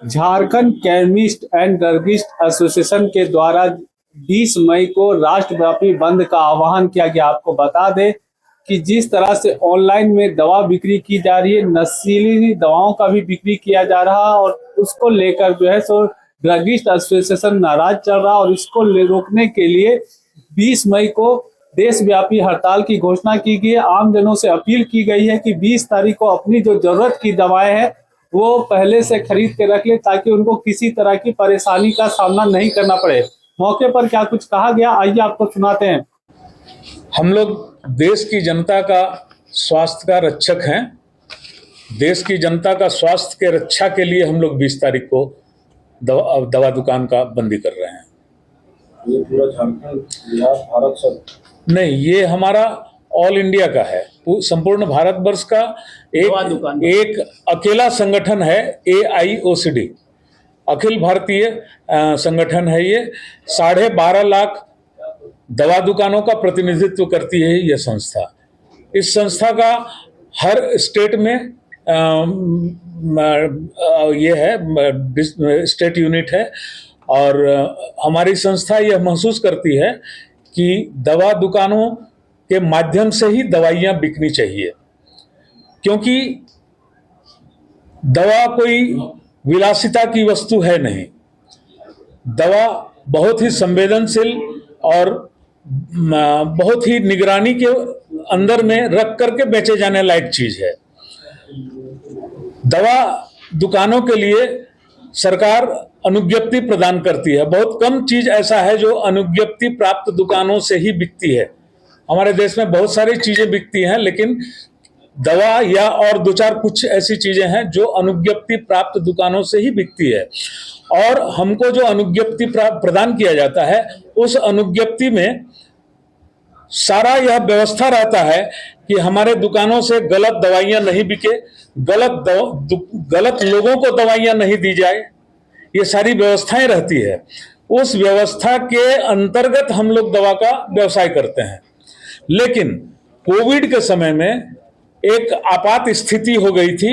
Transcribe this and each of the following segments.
Jharkhand chemist and druggist association के द्वारा 20 मई को राष्ट्रव्यापी बंद का आह्वान किया गया। आपको बता दें कि जिस तरह से ऑनलाइन में दवा बिक्री की जा रही है, नशीली दवाओं का भी बिक्री किया जा रहा है और उसको लेकर जो है सो ड्रगिस्ट एसोसिएशन नाराज चल रहा है और इसको रोकने के लिए 20 मई को देशव्यापी हड़ताल की घोषणा की गई है। आम जनों से अपील की गई है कि 20 तारीख को अपनी जो जरूरत की दवाएं हैं वो पहले से खरीद के रख ले ताकि उनको किसी तरह की परेशानी का सामना नहीं करना पड़े। मौके पर क्या कुछ कहा गया, आइए आपको सुनाते हैं। हम लोग देश की जनता का स्वास्थ्य का रक्षक हैं। देश की जनता का स्वास्थ्य के रक्षा के लिए हम लोग 20 तारीख को दवा दुकान का बंदी कर रहे हैं। ये पूरा झारखंड, बिहार, भारत सब नहीं, ये हमारा ऑल इंडिया का है, संपूर्ण भारतवर्ष का एक अकेला संगठन है। AIOCD अखिल भारतीय संगठन है। ये 12.5 लाख दवा दुकानों का प्रतिनिधित्व करती है ये संस्था। इस संस्था का हर स्टेट में ये है, स्टेट यूनिट है और हमारी संस्था यह महसूस करती है कि दवा दुकानों के माध्यम से ही दवाइयाँ बिकनी चाहिए, क्योंकि दवा कोई विलासिता की वस्तु है नहीं। दवा बहुत ही संवेदनशील और बहुत ही निगरानी के अंदर में रख करके बेचे जाने लायक चीज है। दवा दुकानों के लिए सरकार अनुज्ञप्ति प्रदान करती है। बहुत कम चीज ऐसा है जो अनुज्ञप्ति प्राप्त दुकानों से ही बिकती है। हमारे देश में बहुत सारी चीजें बिकती हैं, लेकिन दवा या और 2-4 कुछ ऐसी चीजें हैं जो अनुज्ञप्ति प्राप्त दुकानों से ही बिकती है। और हमको जो अनुज्ञप्ति प्रदान किया जाता है, उस अनुज्ञप्ति में सारा यह व्यवस्था रहता है कि हमारे दुकानों से गलत दवाइयां नहीं बिके, गलत लोगों को दवाइयां नहीं दी जाए, ये सारी व्यवस्थाएं रहती है। उस व्यवस्था के अंतर्गत हम लोग दवा का व्यवसाय करते हैं। लेकिन कोविड के समय में एक आपात स्थिति हो गई थी,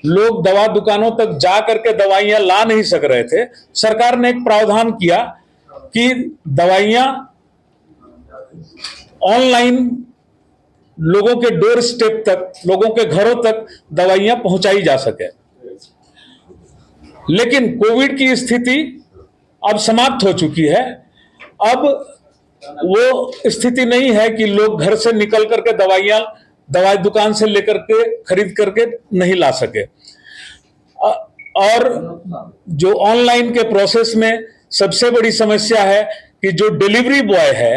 लोग दवा दुकानों तक जा करके दवाइयां ला नहीं सक रहे थे। सरकार ने एक प्रावधान किया कि दवाइयां ऑनलाइन लोगों के डोर स्टेप तक, लोगों के घरों तक दवाइयां पहुंचाई जा सके। लेकिन कोविड की स्थिति अब समाप्त हो चुकी है। अब वो स्थिति नहीं है कि लोग घर से निकल करके दवाई दुकान से लेकर के खरीद करके नहीं ला सके। और जो ऑनलाइन के प्रोसेस में सबसे बड़ी समस्या है कि जो डिलीवरी बॉय है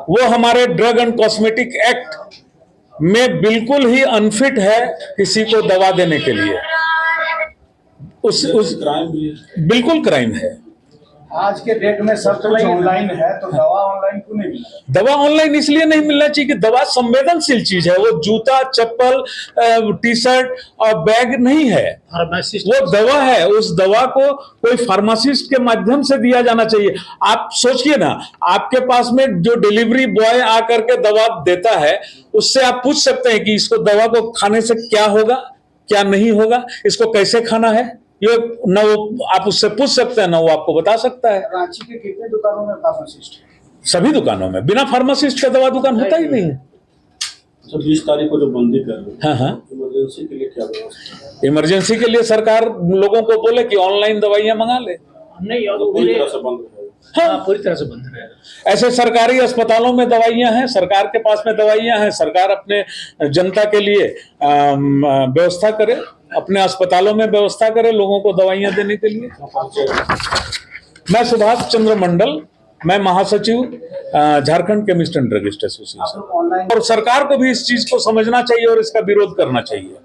वो हमारे ड्रग एंड कॉस्मेटिक एक्ट में बिल्कुल ही अनफिट है किसी को दवा देने के लिए। क्राइम भी है। बिल्कुल क्राइम है। आज के डेट में सब कुछ ऑनलाइन है, तो दवा ऑनलाइन क्यों नहीं मिल रहा? दवा ऑनलाइन इसलिए नहीं मिलना चाहिए कि दवा संवेदनशील चीज है। वो जूता, चप्पल, टी शर्ट और बैग नहीं है, वो दवा है। उस दवा को कोई फार्मासिस्ट के माध्यम से दिया जाना चाहिए। आप सोचिए ना, आपके पास में जो डिलीवरी बॉय आकर के दवा देता है, उससे आप पूछ सकते हैं कि इसको दवा को खाने से क्या होगा, क्या नहीं होगा, इसको कैसे खाना है। ये न वो आप उससे पूछ सकते हैं, ना वो आपको बता सकता है। रांची के कितने दुकानों में फार्मासिस्ट है? सभी दुकानों में। बिना फार्मासिस्ट का दवा दुकान होता ही नहीं है। 20 तारीख को जो बंदी कर रहे हैं, हाँ, इमरजेंसी के लिए क्या व्यवस्था है? इमरजेंसी के लिए सरकार लोगों को बोले कि ऑनलाइन दवाइयां मंगा ले। नहीं, पूरी तरह से बंद रहेगा। हाँ, पूरी तरह से बंद रहेगा। ऐसे सरकारी अस्पतालों में दवाइयां हैं, सरकार के पास में दवाइयां हैं, सरकार अपने जनता के लिए व्यवस्था करे, अपने अस्पतालों में व्यवस्था करे लोगों को दवाइयां देने के लिए। मैं सुभाष चंद्र मंडल, मैं महासचिव Jharkhand chemist and druggist association. और सरकार को भी इस चीज को समझना चाहिए और इसका विरोध करना चाहिए।